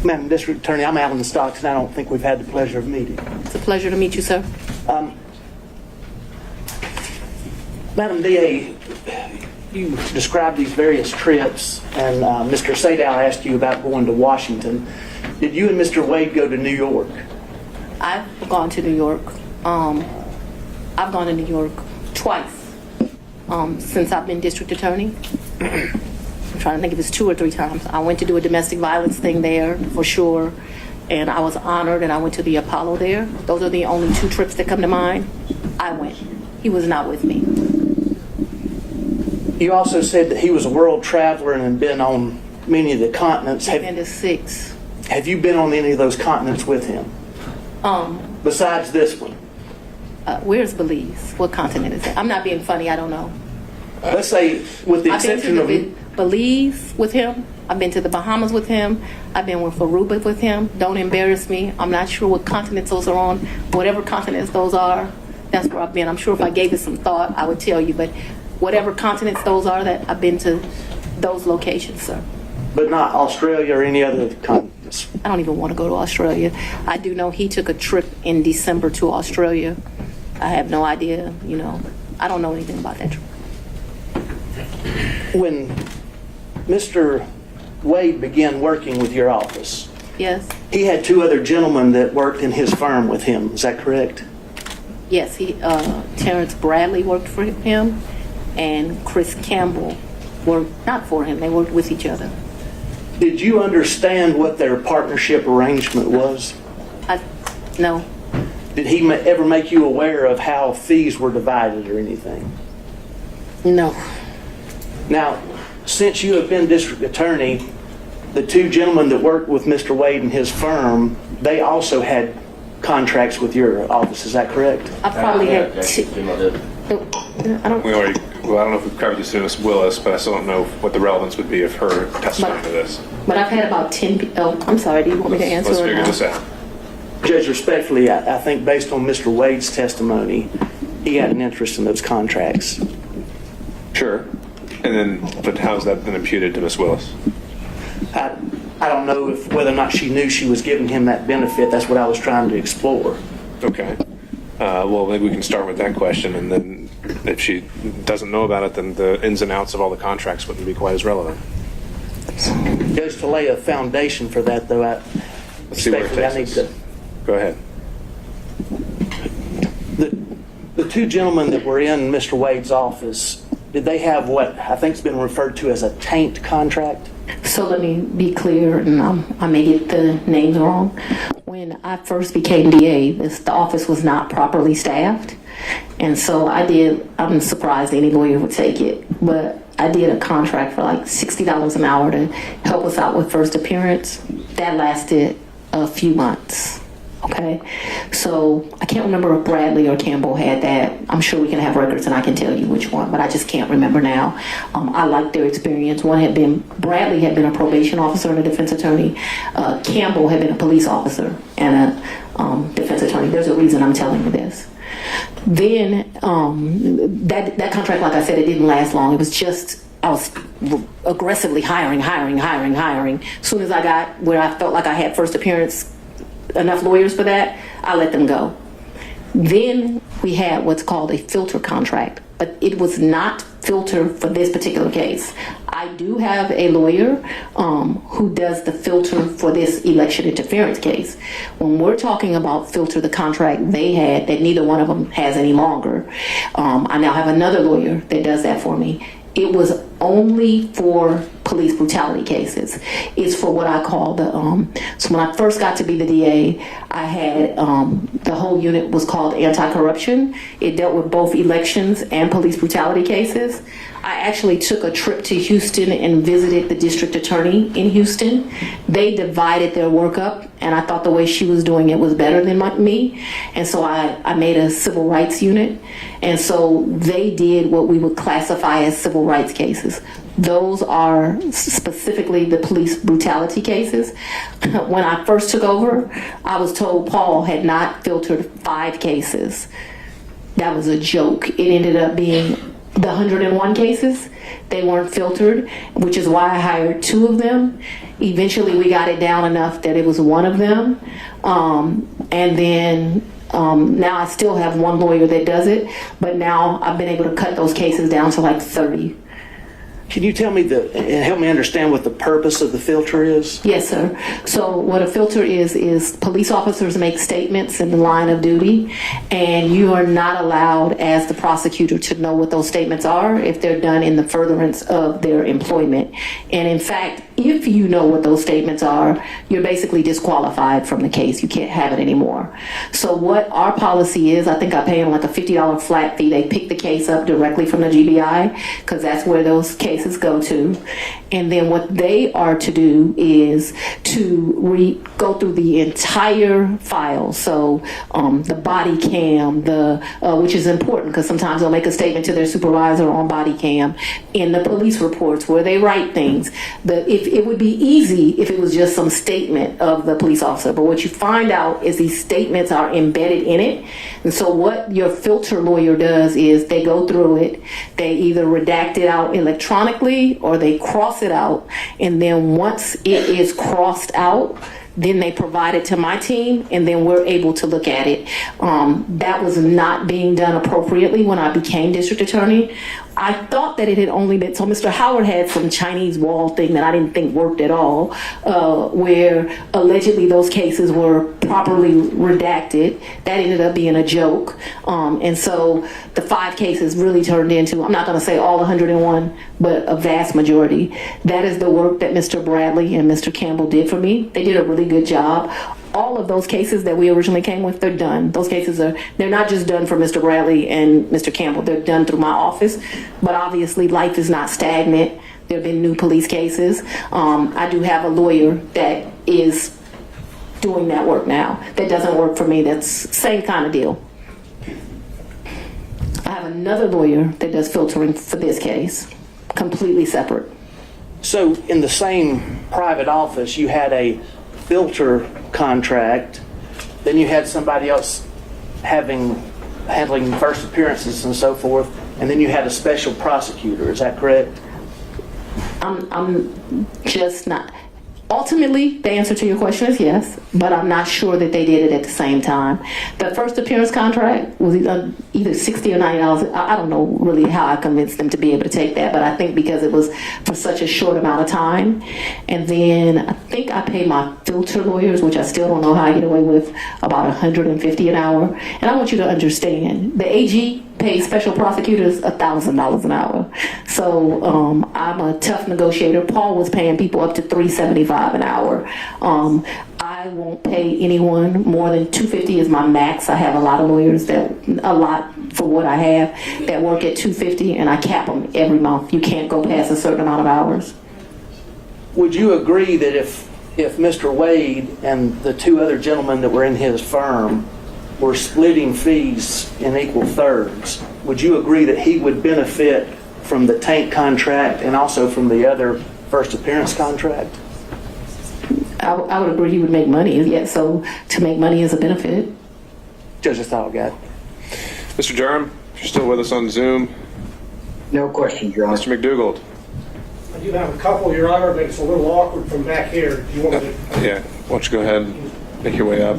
Madam District Attorney, I'm Alan Stocks, and I don't think we've had the pleasure of meeting. It's a pleasure to meet you, sir. Madam DA, you described these various trips, and Mr. Sadow asked you about going to Washington. Did you and Mr. Wade go to New York? I've gone to New York. I've gone to New York twice since I've been district attorney. I'm trying to think if it's 2 or 3 times. I went to do a domestic violence thing there for sure, and I was honored, and I went to the Apollo there. Those are the only 2 trips that come to mind. I went. He was not with me. You also said that he was a world traveler and had been on many of the continents. I've been to 6. Have you been on any of those continents with him? Besides this one? Where's Belize? What continent is it? I'm not being funny. I don't know. Let's say, with the I've been exception to Belize with him. I've been to the Bahamas with him. I've been with Aruba with him. Don't embarrass me. I'm not sure what continents those are on. Whatever continents those are, that's where I've been. I'm sure if I gave it some thought, I would tell you. But whatever continents those are, that I've been to those locations, sir. But not Australia or any other continents? I don't even want to go to Australia. I do know he took a trip in December to Australia. I have no idea, I don't know anything about that trip. When Mr. Wade began working with your office, Yes, he had 2 other gentlemen that worked in his firm with him. Is that correct? yes, Terrence Bradley worked for him, and Chris Campbell worked not for him. They worked with each other. Did you understand what their partnership arrangement was? No. Did he ever make you aware of how fees were divided or anything? No. Now, since you have been district attorney, the 2 gentlemen that worked with Mr. Wade and his firm, they also had contracts with your office. Is that correct? I probably had I don't. I don't know if we've covered this in Ms. Willis, but I still don't know what the relevance would be of her testimony to this. But I've had about 10 people. Oh, I'm sorry. Do you want me to answer Let's or figure no? this out. Judge, respectfully, I think based on Mr. Wade's testimony, he had an interest in those contracts. Sure. But how's that been imputed to Ms. Willis? I don't know whether or not she knew she was giving him that benefit. That's what I was trying to explore. Okay. Well, maybe we can start with that question, and then if she doesn't know about it, then the ins and outs of all the contracts wouldn't be quite as relevant. Just to lay a foundation for that, though, Let's see where it takes us. Go ahead. The 2 gentlemen that were in Mr. Wade's office, did they have what I think has been referred to as a taint contract? So let me be clear, and I may get the names wrong. When I first became DA, the office was not properly staffed. And so I'm surprised any lawyer would take it, but I did a contract for like $60 an hour to help us out with first appearance. That lasted a few months. Okay, so I can't remember if Bradley or Campbell had that. I'm sure we can have records and I can tell you which one, but I just can't remember now. I liked their experience. Bradley had been a probation officer and a defense attorney. Campbell had been a police officer and a defense attorney. There's a reason I'm telling you this. Then that contract, like I said, it didn't last long. It was just, I was aggressively hiring. As soon as I got where I felt like I had first appearance, enough lawyers for that, I let them go. Then we had what's called a filter contract, but it was not filter for this particular case. I do have a lawyer who does the filter for this election interference case. When we're talking about filter, the contract they had that neither one of them has any longer, I now have another lawyer that does that for me. It was only for police brutality cases. It's for what I call so when I first got to be the DA, I had, the whole unit was called anti-corruption. It dealt with both elections and police brutality cases. I actually took a trip to Houston and visited the district attorney in Houston. They divided their work up, and I thought the way she was doing it was better than me. And so I made a civil rights unit. And so they did what we would classify as civil rights cases. Those are specifically the police brutality cases. When I first took over, I was told Paul had not filtered 5 cases. That was a joke. It ended up being the 101 cases. They weren't filtered, which is why I hired 2 of them. Eventually, we got it down enough that it was 1 of them. And then now I still have 1 lawyer that does it, but now I've been able to cut those cases down to like 30. Can you tell me and help me understand what the purpose of the filter is? Yes, sir. So what a filter is police officers make statements in the line of duty, and you are not allowed as the prosecutor to know what those statements are if they're done in the furtherance of their employment. And in fact, if you know what those statements are, you're basically disqualified from the case. You can't have it anymore. So what our policy is, I think I pay them like a $50 flat fee. They pick the case up directly from the GBI because that's where those cases go to. And then what they are to do is to go through the entire file. So the body cam, which is important because sometimes they'll make a statement to their supervisor on body cam, in the police reports where they write things. If it would be easy if it was just some statement of the police officer, but what you find out is these statements are embedded in it. And so what your filter lawyer does is they go through it, they either redact it out electronically or they cross it out, and then once it is crossed out, then they provide it to my team, and then we're able to look at it. That was not being done appropriately when I became district attorney. I thought that it had only been, so Mr. Howard had some Chinese wall thing that I didn't think worked at all, where allegedly those cases were properly redacted. That ended up being a joke. And so the 5 cases really turned into, I'm not gonna say all 101, but a vast majority. That is the work that Mr. Bradley and Mr. Campbell did for me. They did a really good job. All of those cases that we originally came with, they're done. Those cases they're not just done for Mr. Bradley and Mr. Campbell, they're done through my office. But obviously life is not stagnant. There have been new police cases. I do have a lawyer that is doing that work now. That doesn't work for me, that's same kind of deal. I have another lawyer that does filtering for this case, completely separate. So in the same private office, you had a filter contract, then you had somebody else handling first appearances and so forth, and then you had a special prosecutor. Is that correct? I'm just not. Ultimately, the answer to your question is yes, but I'm not sure that they did it at the same time. The first appearance contract was either $60 or $90. I don't know really how I convinced them to be able to take that, but I think because it was for such a short amount of time. And then I think I paid my filter lawyers, which I still don't know how I get away with, about $150 an hour. And I want you to understand, the AG pays special prosecutors $1,000 an hour. So I'm a tough negotiator. Paul was paying people up to $375 an hour. I won't pay anyone more than $250 is my max. I have a lot of lawyers a lot for what I have that work at $250, and I cap them every month. You can't go past a certain amount of hours. Would you agree that if Mr. Wade and the 2 other gentlemen that were in his firm were splitting fees in equal thirds, would you agree that he would benefit from the tank contract and also from the other first appearance contract? I would agree he would make money. Yeah, so to make money is a benefit. Just a thought, guy. Mr. Durham, if you're still with us on Zoom. No questions, Your Honor. Mr. McDougald. I do have a couple, Your Honor, but it's a little awkward from back here. Do you want me to? Yeah, why don't you go ahead and make your way up.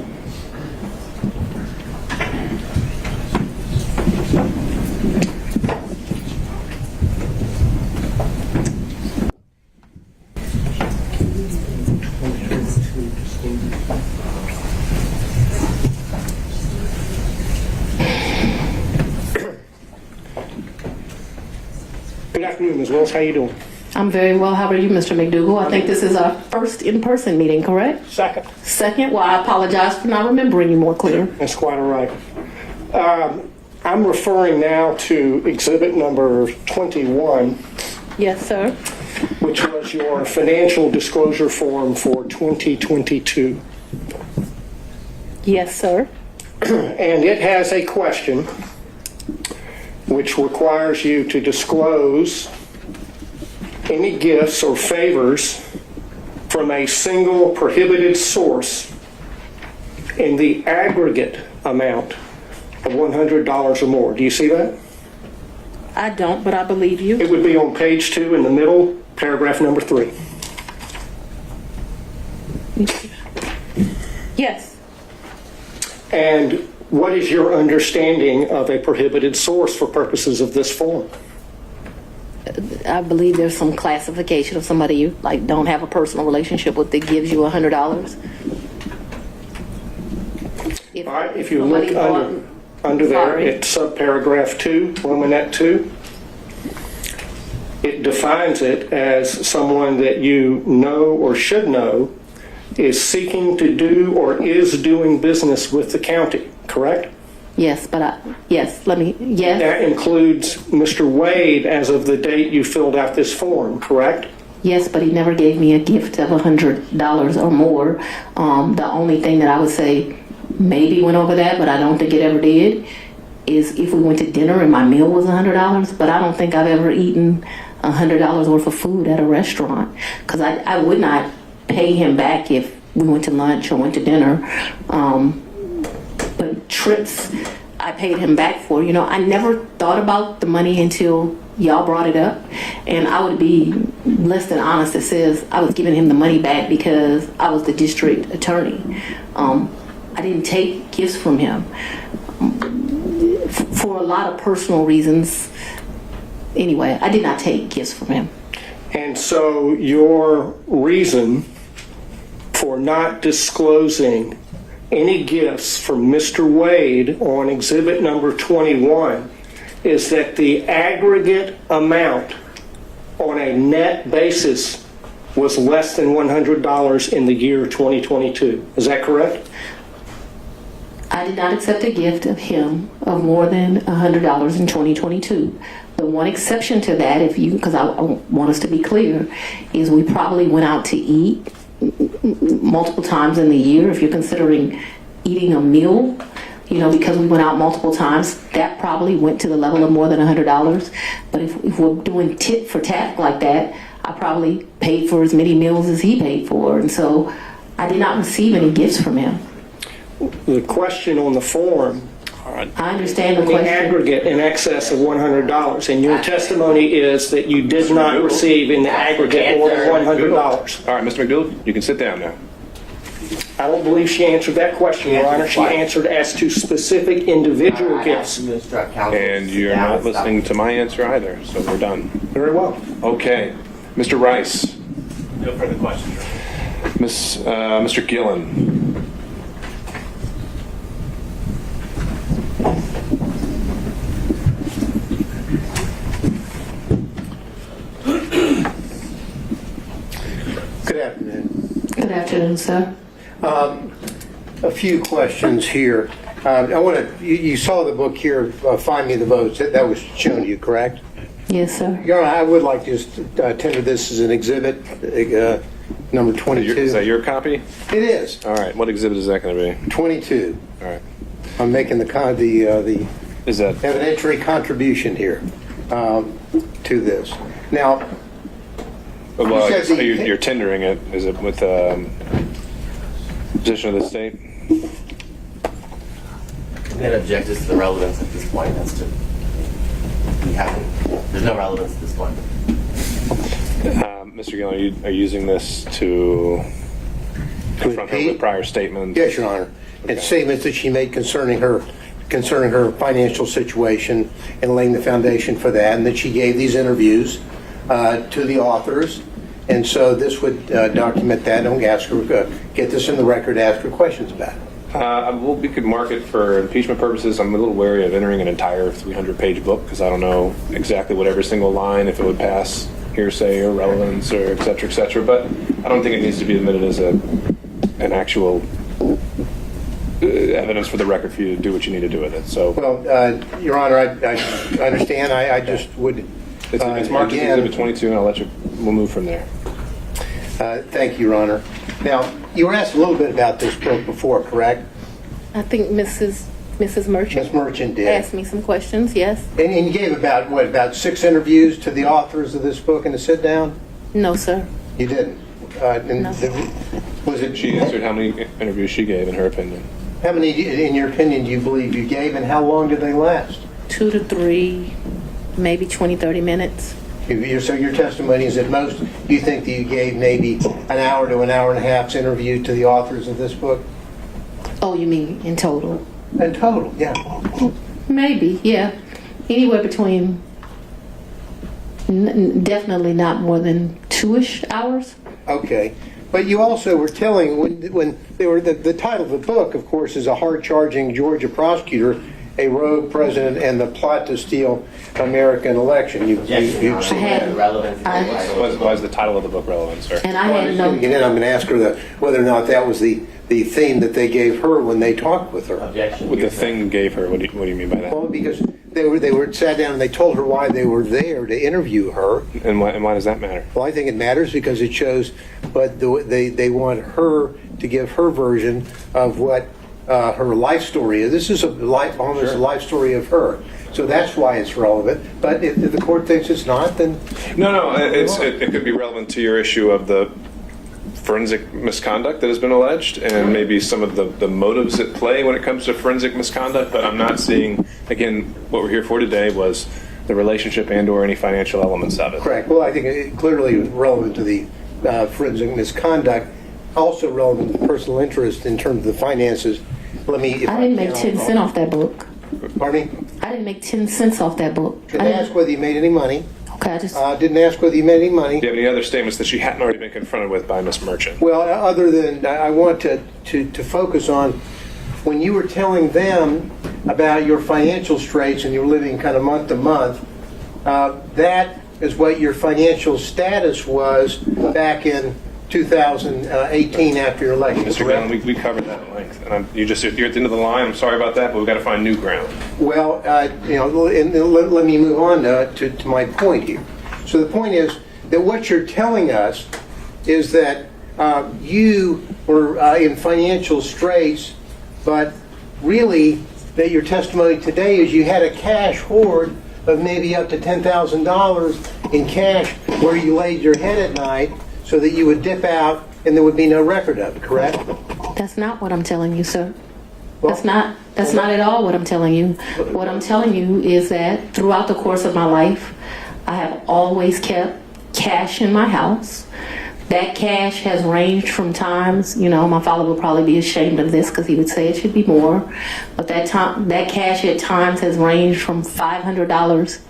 Good afternoon, Ms. Willis. How you doing? I'm very well. How are you, Mr. McDougall? I think this is our first in-person meeting, correct? Second. Second? Well, I apologize for not remembering you more clear. That's quite all right. I'm referring now to exhibit number 21, Yes, sir. which was your financial disclosure form for 2022. Yes, sir. And it has a question which requires you to disclose any gifts or favors from a single prohibited source in the aggregate amount of $100 or more. Do you see that? I don't, but I believe you. It would be on page 2 in the middle, paragraph number 3. Yes. And what is your understanding of a prohibited source for purposes of this form? I believe there's some classification of somebody you like don't have a personal relationship with that gives you $100. All right, if you look under there at subparagraph 2, Romanet 2, it defines it as someone that you know or should know is seeking to do or is doing business with the county, correct? Yes, but yes. That includes Mr. Wade as of the date you filled out this form, correct? Yes, but he never gave me a gift of $100 or more. The only thing that I would say maybe went over that, but I don't think it ever did, is if we went to dinner and my meal was $100, but I don't think I've ever eaten $100 worth of food at a restaurant, because I would not pay him back if we went to lunch or went to dinner. But trips, I paid him back for. You know, I never thought about the money until y'all brought it up, and I would be less than honest that says I was giving him the money back because I was the district attorney. I didn't take gifts from him for a lot of personal reasons. Anyway, I did not take gifts from him. And so your reason for not disclosing any gifts from Mr. Wade on exhibit number 21 is that the aggregate amount on a net basis was less than $100 in the year 2022. Is that correct? I did not accept a gift of him of more than $100 in 2022. The one exception to that, because I want us to be clear, is we probably went out to eat multiple times in the year. If you're considering eating a meal, you know, because we went out multiple times, that probably went to the level of more than $100. But if we're doing tit for tat like that, I probably paid for as many meals as he paid for. And so I did not receive any gifts from him. The question on the form, I understand the the question. aggregate in excess of $100, and your testimony is that you did not receive in the aggregate more than $100. All right, Mr. McDougal, you can sit down now. I don't believe she answered that question, Your Honor. She answered as to specific individual gifts. And you're not listening to my answer either, so we're done. Very well. Okay, Mr. Rice. No further questions. Mr. Gillen. Good afternoon. Good afternoon, sir. A few questions here. I want to. You saw the book here, Find Me the Votes. That was shown to you, correct? Yes, sir. Your Honor, I would like to just tender this as an exhibit, number 22. Is that your copy? It is. All right, what exhibit is that going to be? 22. All right. I'm making the Is that evidentiary contribution here to this. Now, well? You said So the- you're tendering it. Is it with position of the state? That objects to the relevance at this point. There's no relevance at this point. Mr. Gillen, are you using this to confront her with prior statements? yes, Your Honor. And statements that she made concerning her financial situation and laying the foundation for that, and that she gave these interviews to the authors. And so this would document that, and we ask her, get this in the record, ask her questions about it. Well, we could mark it for impeachment purposes. I'm a little wary of entering an entire 300-page book because I don't know exactly what every single line, if it would pass hearsay or relevance or et cetera, but I don't think it needs to be admitted as an actual evidence for the record for you to do what you need to do with it. So, Well, Your Honor, I understand. I just would. it's marked as Exhibit 22, and we'll move from there. Thank you, Your Honor. Now, you were asked a little bit about this book before, correct? I think Mrs. Merchant Ms. Merchant did. asked me some questions, yes? And you gave about 6 interviews to the authors of this book in the sit-down? No, sir. You didn't? And No. Was it? She answered how many interviews she gave, in her opinion. How many, in your opinion, do you believe you gave, and how long did they last? 2 to 3 maybe 20, 30 minutes. So your testimony is at most, you think that you gave maybe an hour to an hour and a half's interview to the authors of this book? Oh, you mean in total? In total, yeah. Maybe, yeah. Anywhere between, definitely not more than 2-ish hours. Okay. But you also were telling, when they were, the title of the book, of course, is A Hard-Charging Georgia Prosecutor, a Rogue President, and the Plot to Steal American Election. You've seen that. Relevance. Why is the title of the book relevant, sir? And I had no, And then I'm going to ask her whether or not that was the theme that they gave her when they talked with her. Objection. What the thing gave her, what do you mean by that? Well, because they were sat down and they told her why they were there to interview her. And why does that matter? Well, I think it matters because it shows, but they want her to give her version of what her life story is. This is almost a life story of her. So that's why it's relevant. But if the court thinks it's not, then No, it could be relevant to your issue of the forensic misconduct that has been alleged and maybe some of the motives at play when it comes to forensic misconduct, but I'm not seeing, again, what we're here for today was the relationship and or any financial elements of it. correct. Well, I think it clearly relevant to the forensic misconduct, also relevant to the personal interest in terms of the finances. I didn't make 10 cents off that book. Pardon me? I didn't make 10 cents off that book. Didn't ask whether you made any money. Okay, I just, Didn't ask whether you made any money. Do you have any other statements that she hadn't already been confronted with by Ms. Merchant? Well, other than I want to focus on when you were telling them about your financial straits and you were living kind of month to month, that is what your financial status was back in 2018 after your election. Mr. Glenn, we covered that at length. And you're at the end of the line. I'm sorry about that, but we've got to find new ground. Well, let me move on to my point here. So the point is that what you're telling us is that you were in financial straits, but really that your testimony today is you had a cash hoard of maybe up to $10,000 in cash where you laid your head at night so that you would dip out and there would be no record of it, correct? that's not what I'm telling you, sir. Well, That's not at all what I'm telling you. What I'm telling you is that throughout the course of my life, I have always kept cash in my house. That cash has ranged from times, my father would probably be ashamed of this because he would say it should be more, but that cash at times has ranged from $500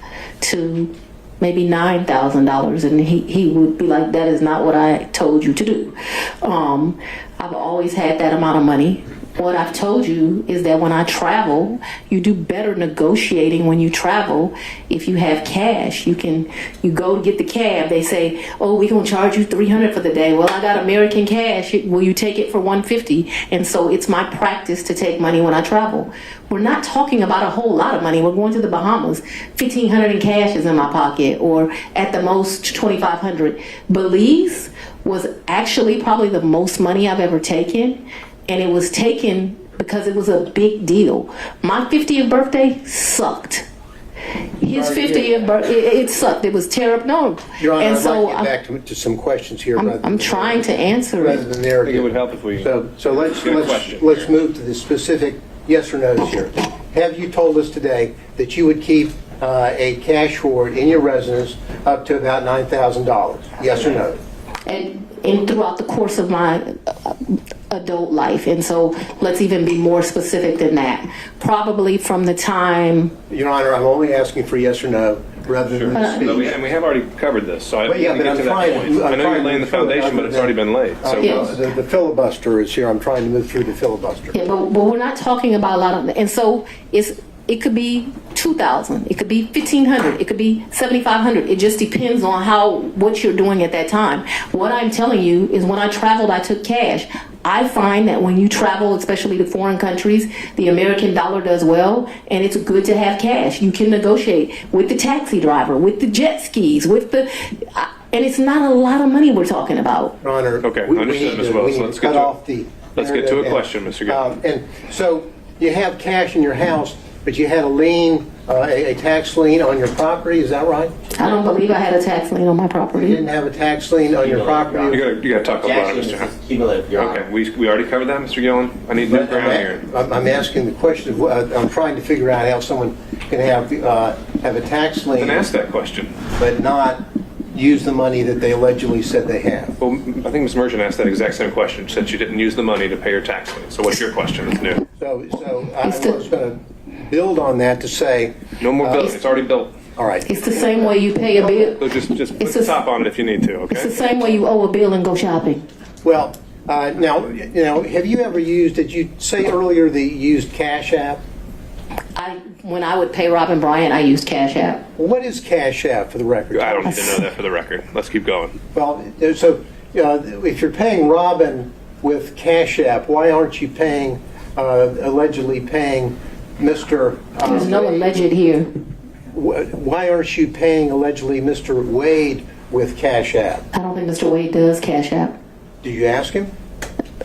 to maybe $9,000, and he would be like, that is not what I told you to do. I've always had that amount of money. What I've told you is that when I travel, you do better negotiating when you travel if you have cash. You go to get the cab, they say, oh, we're going to charge you $300 for the day. Well, I got American cash. Will you take it for $150? And so it's my practice to take money when I travel. We're not talking about a whole lot of money. We're going to the Bahamas. $1,500 in cash is in my pocket, or at the most $2,500. Belize was actually probably the most money I've ever taken. And it was taken because it was a big deal. My 50th birthday sucked. His 50th birthday, it sucked. It was terrible. No. Your Honor, and I'd so like to get back to some questions here. I'm trying to answer rather it. than I think it narrative. would help if we... So let's Good question. let's move to the specific yes or no's here. Have you told us today that you would keep a cash hoard in your residence up to about $9,000? Yes or no? And throughout the course of my adult life. And so let's even be more specific than that. Probably from the time... Your Honor, I'm only asking for yes or no rather than speech. And we have already covered this, so I But yeah, want to but get I'm to that trying point. to- I'm I know trying you're to laying the move forward foundation, but it's already been laid. So Yes. The filibuster is here. I'm trying to move through the filibuster. Yeah, but we're not talking about a lot of... And so it could be $2,000, it could be $1,500, it could be $7,500. It just depends on what you're doing at that time. What I'm telling you is when I traveled, I took cash. I find that when you travel, especially to foreign countries, the American dollar does well, and it's good to have cash. You can negotiate with the taxi driver, with the jet skis, and it's not a lot of money we're talking about. Your Honor, Okay, we understood need as to- well. we So need let's to get cut to- off the let's get to a narrative question, Mr. Gill. And so you have cash in your house, but you had a lien, a tax lien on your property, is that right? I don't believe I had a tax lien on my You property. didn't have a tax lien on your property? You got to talk about it, Objection, Mr. this Hunt. is cumulative, Your Honor. Okay, we already covered that, Mr. Gillen. I need new ground here. I'm asking the question of, I'm trying to figure out how someone can have a tax lien, Then ask that question. but not use the money that they allegedly said they have. Well, I think Ms. Merchant asked that exact same question. She said she didn't use the money to pay her tax lien. So what's your question that's new? So I was going to build on that to say, No more billing. It's already built. all right, It's the same way you pay a bill. So just put It's the a- top on it if you need to, It's the okay? same way you owe a bill and go shopping. well, now, have you ever used, did you say earlier that you used Cash App? When I would pay Robin Bryant, I used Cash App. What is Cash App for the record? I don't need to know that for the record. Let's keep going. Well, so if you're paying Robin with Cash App, why aren't you paying, allegedly paying Mr. There's no alleged here. Why aren't you paying allegedly Mr. Wade with Cash App? I don't think Mr. Wade does Cash App. Did you ask him?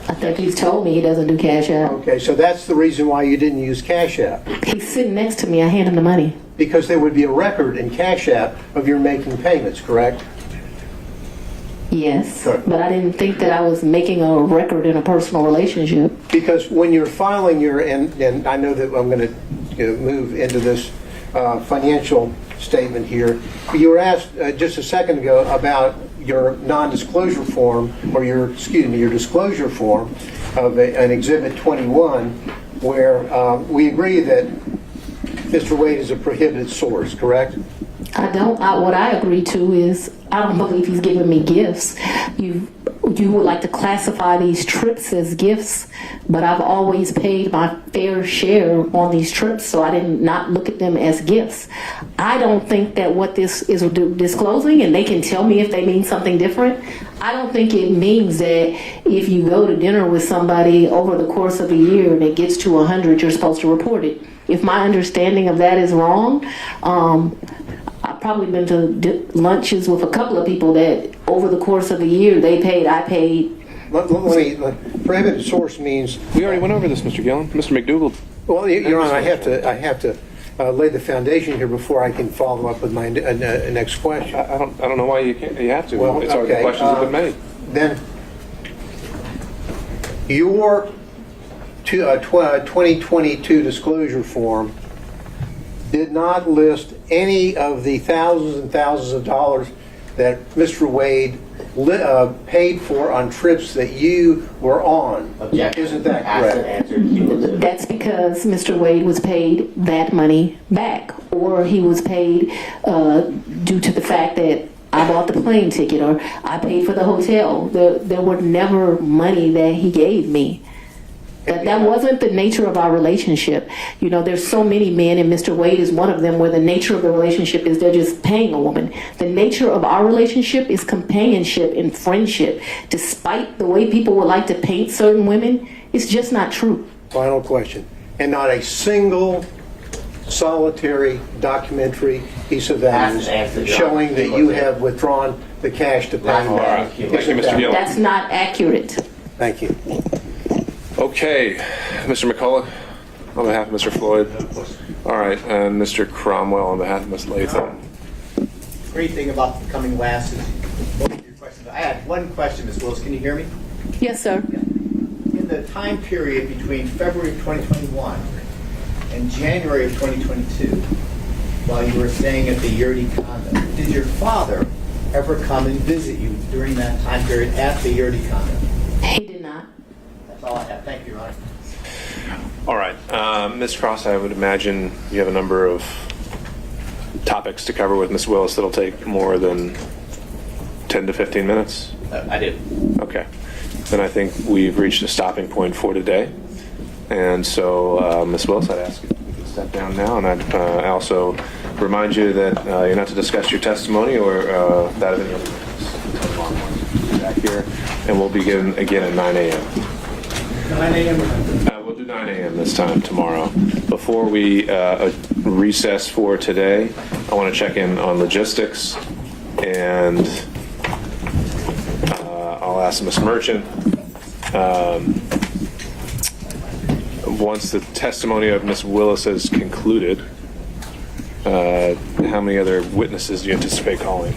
I think he's told me he doesn't do Cash App. Okay, so that's the reason why you didn't use Cash App. He's sitting next to me. I hand him the money. Because there would be a record in Cash App of your making payments, correct? Yes, Sure. but I didn't think that I was making a record in a personal relationship. Because when you're filing your, and I know that I'm going to move into this financial statement here, you were asked just a second ago about your non-disclosure form, or your disclosure form of an Exhibit 21, where we agree that Mr. Wade is a prohibited source, correct? What I agree to is I don't believe he's giving me gifts. You would like to classify these trips as gifts, but I've always paid my fair share on these trips, so I did not look at them as gifts. I don't think that what this is disclosing, and they can tell me if they mean something different, I don't think it means that if you go to dinner with somebody over the course of a year and it gets to 100, you're supposed to report it. If my understanding of that is wrong, I've probably been to lunches with a couple of people that over the course of a year they paid, I paid. Prohibited source means, We already went over this, Mr. Gillen. Mr. McDougall. well, Your Honor, I have to lay the foundation here before I can follow up with my next question. I don't know why you can't. You have to. Well, It's already, okay, the questions have been made. Then your 2022 disclosure form did not list any of the thousands and thousands of dollars that Mr. Wade paid for on trips that you were on. Objection. Isn't that Asked and correct? answered. You will do. That's because Mr. Wade was paid that money back, or he was paid due to the fact that I bought the plane ticket or I paid for the hotel. There were never money that he gave me. That wasn't the nature of our relationship. You know, there's so many men, and Mr. Wade is one of them, where the nature of the relationship is they're just paying a woman. The nature of our relationship is companionship and friendship. Despite the way people would like to paint certain women, it's just not true. Final question. And not a single solitary documentary piece of evidence Asked and answered, Your showing Honor. that you have withdrawn the cash to pay Right. All right. Thank you. Thank you, Mr. Gillen. That's not accurate. Thank you. Okay, Mr. McCullough, on behalf of Mr. Floyd. All right, and Mr. Cromwell on behalf of Ms. Latham. Great thing about coming last is both of your questions. I had one question, Ms. Willis. Can you hear me? Yes, sir. In the time period between February of 2021 and January of 2022, while you were staying at the Yurdi condo, did your father ever come and visit you during that time period at the Yurdi condo? He did not. That's all I have. Thank you, Your Honor. All right, Ms. Cross, I would imagine you have a number of topics to cover with Ms. Willis that'll take more than 10 to 15 minutes. I do. Okay. Then I think we've reached a stopping point for today. And so, Ms. Willis, I'd ask you to step down now. And I'd also remind you that you're not to discuss your testimony or that of any other witness until tomorrow morning. Back here. And we'll begin again at 9 a.m. 9 a.m. We'll do 9 a.m. this time tomorrow. Before we recess for today, I want to check in on logistics. And I'll ask Ms. Merchant, once the testimony of Ms. Willis is concluded, how many other witnesses do you anticipate calling?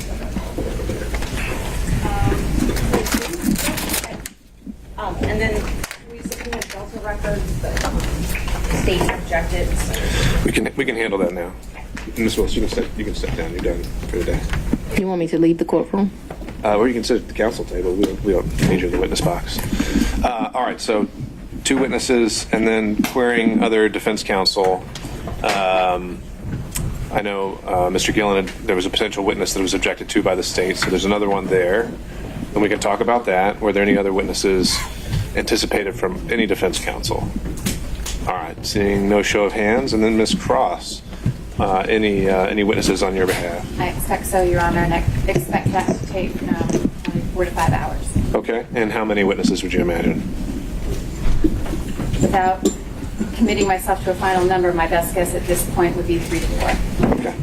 And then we subpoenaed Delta records that state objected. We can handle that now. Ms. Willis, you can step down. You're done for the day. You want me to leave the courtroom? Or you can sit at the council table. We don't need you in the witness box. All right, so 2 witnesses and then querying other defense counsel. I know Mr. Gillen, there was a potential witness that was objected to by the state, so there's another one there. And we can talk about that. Were there any other witnesses anticipated from any defense counsel? All right, seeing no show of hands. And then Ms. Cross, any witnesses on your behalf? I expect so, Your Honor, and I expect that to take only 4 to 5 hours. Okay, and how many witnesses would you imagine? Without committing myself to a final number, my best guess at this point would be 3 to 4. Okay.